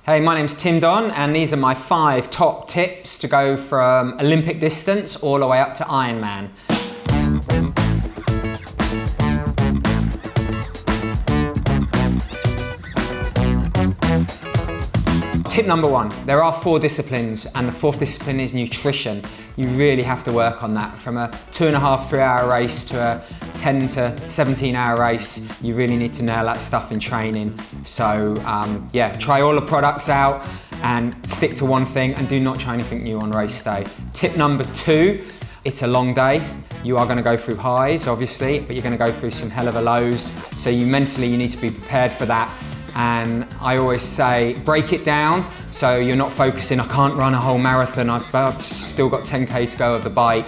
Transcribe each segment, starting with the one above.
Hey, my name's Tim Don, and these are my 5 top tips to go from Olympic distance all the way up to Ironman. Tip number 1, there are 4 disciplines, and the 4th discipline is nutrition. You really have to work on that. From a 2.5–3 hour race to a 10 to 17 hour race, you really need to nail that stuff in training. So yeah, try all the products out and stick to one thing, and do not try anything new on race day. Tip number 2, it's a long day. You are going to go through highs, obviously, but you're going to go through some hell of a lows. So you need to be prepared for that. And I always say, break it down so you're not focusing, I can't run a whole marathon, I've still got 10K to go of the bike.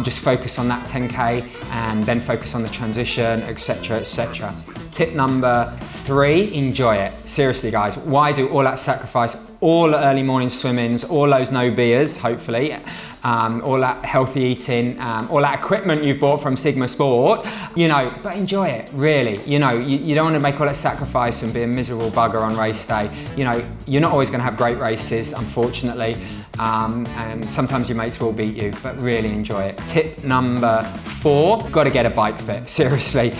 Just focus on that 10K and then focus on the transition, etc., etc. Tip number 3, enjoy it. Seriously guys, why do all that sacrifice, all the early morning swimmings, all those no beers, hopefully, all that healthy eating, all that equipment you've bought from Sigma Sport, but enjoy it, really. You don't want to make all that sacrifice and be a miserable bugger on race day. You're not always going to have great races, unfortunately, and sometimes your mates will beat you, but really enjoy it. Tip number 4, got to get a bike fit, seriously.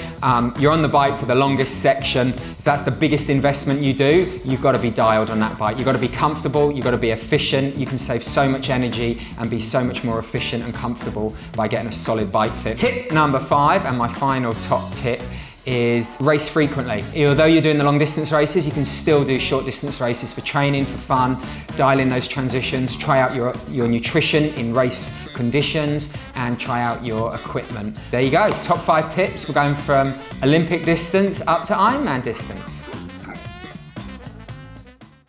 You're on the bike for the longest section. If that's the biggest investment you do, you've got to be dialed on that bike. You've got to be comfortable, you've got to be efficient. You can save so much energy and be so much more efficient and comfortable by getting a solid bike fit. Tip number 5, and my final top tip, is race frequently. Although you're doing the long distance races, you can still do short distance races for training, for fun, dial in those transitions, try out your nutrition in race conditions, and try out your equipment. There you go, top 5 tips. We're going from Olympic distance up to Ironman distance.